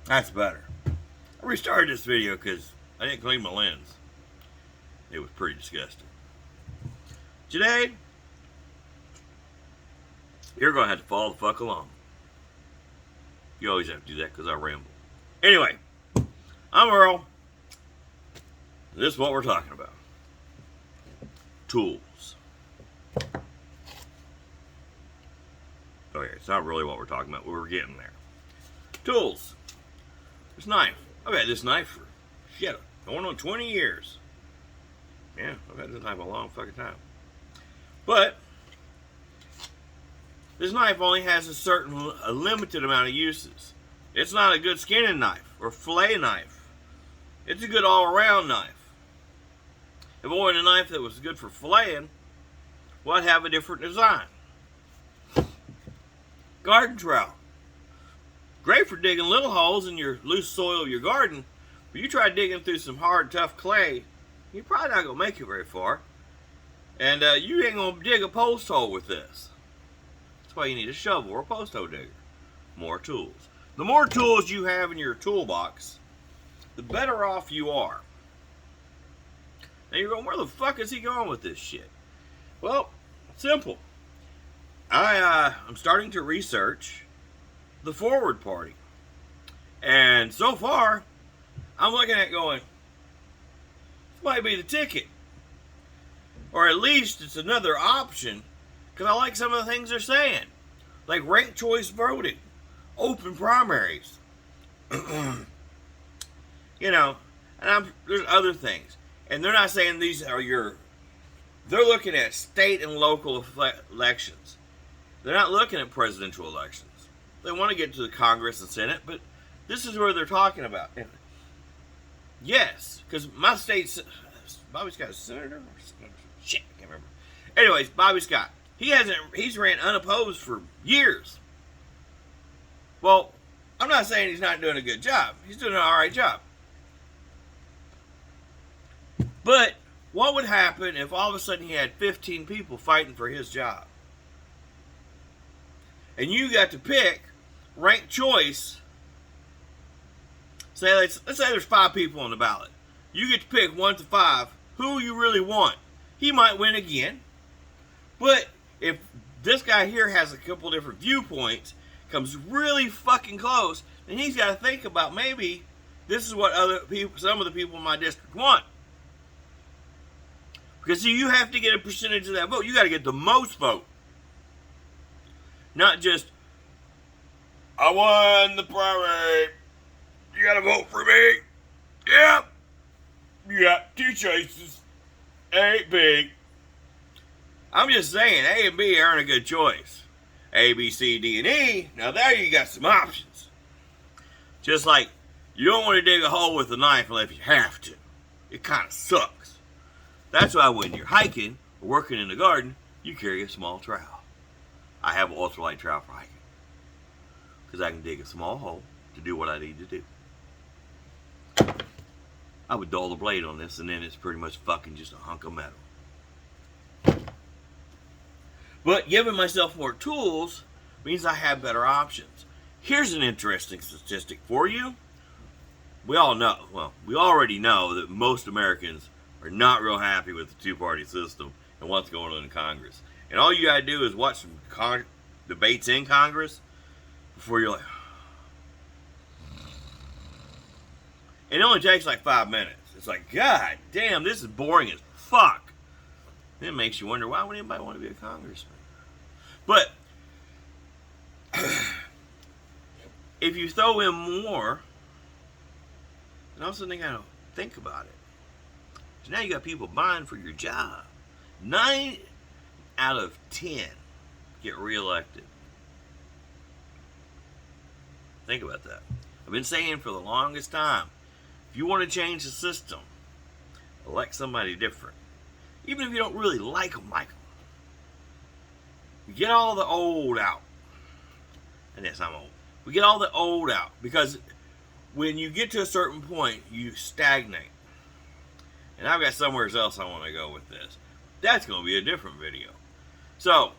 That's better. I restarted this video because I didn't clean my lens. It was pretty disgusting. Today, you're going to have to follow the fuck along. You always have to do that because I ramble. Anyway, I'm Earl. This is what we're talking about. Tools. Okay, it's not really what we're talking about, but we're getting there. Tools. This knife. I've had this knife for, going on 20 years. Yeah, I've had this knife a long fucking time. But, this knife only has a limited amount of uses. It's not a good skinning knife or fillet knife. It's a good all-around knife. If it were a knife that was good for filleting, well, I'd have a different design. Garden trowel. Great for digging little holes in your loose soil of your garden, but you try digging through some hard, tough clay, you're probably not going to make it very far. And you ain't going to dig a post hole with this. That's why you need a shovel or a post hole digger. More tools. The more tools you have in your toolbox, the better off you are. Now you're going, where the fuck is he going with this shit? Well, simple. I'm starting to research the Forward Party. And so far, I'm looking at going, this might be the ticket. Or at least it's another option, because I like some of the things they're saying. Like ranked choice voting, open primaries. And there's other things. And they're not saying these are they're looking at state and local elections. They're not looking at presidential elections. They want to get to the Congress and Senate, but this is where they're talking about. Yes, because my state, Bobby Scott's a senator? Shit, I can't remember. Anyways, Bobby Scott, he's ran unopposed for years. Well, I'm not saying he's not doing a good job. He's doing an alright job. But what would happen if all of a sudden he had 15 people fighting for his job? And you got to pick ranked choice. Let's say there's 5 people on the ballot. You get to pick 1 to 5 who you really want. He might win again. But if this guy here has a couple different viewpoints, comes really fucking close, then he's got to think about maybe this is what some of the people in my district want. Because see, you have to get a percentage of that vote. You got to get the most vote. Not just, I won the primary. You got to vote for me. Yep. You got 2 choices. A, B. I'm just saying, A and B aren't a good choice. A, B, C, D, and E. Now there you got some options. Just like, you don't want to dig a hole with a knife unless you have to. It kind of sucks. That's why when you're hiking or working in the garden, you carry a small trowel. I have an ultralight trowel for hiking. Because I can dig a small hole to do what I need to do. I would dull the blade on this and then it's pretty much fucking just a hunk of metal. But giving myself more tools means I have better options. Here's an interesting statistic for you. We already know that most Americans are not real happy with the 2-party system and what's going on in Congress. And all you gotta do is watch some debates in Congress before you're like, and it only takes like 5 minutes. It's like, God damn, this is boring as fuck. Then it makes you wonder, why would anybody want to be a congressman? But if you throw in more, then all of a sudden they gotta think about it. So now you got people vying for your job. 9 out of 10 get reelected. Think about that. I've been saying for the longest time, if you want to change the system, elect somebody different. Even if you don't really like them. Get all the old out. And yes, I'm old. We get all the old out. Because when you get to a certain point, you stagnate. And I've got somewhere else I want to go with this. That's going to be a different video. So,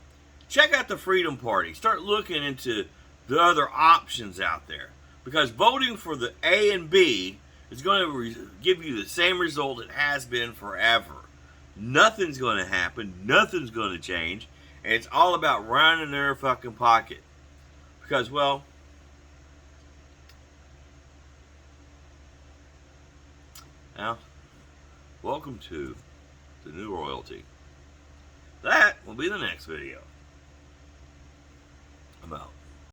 check out the Freedom Party. Start looking into the other options out there. Because voting for the A and B is going to give you the same result it has been forever. Nothing's going to happen. Nothing's going to change. And it's all about running their fucking pocket. Because, well, now, welcome to the new royalty. That will be the next video. I'm out.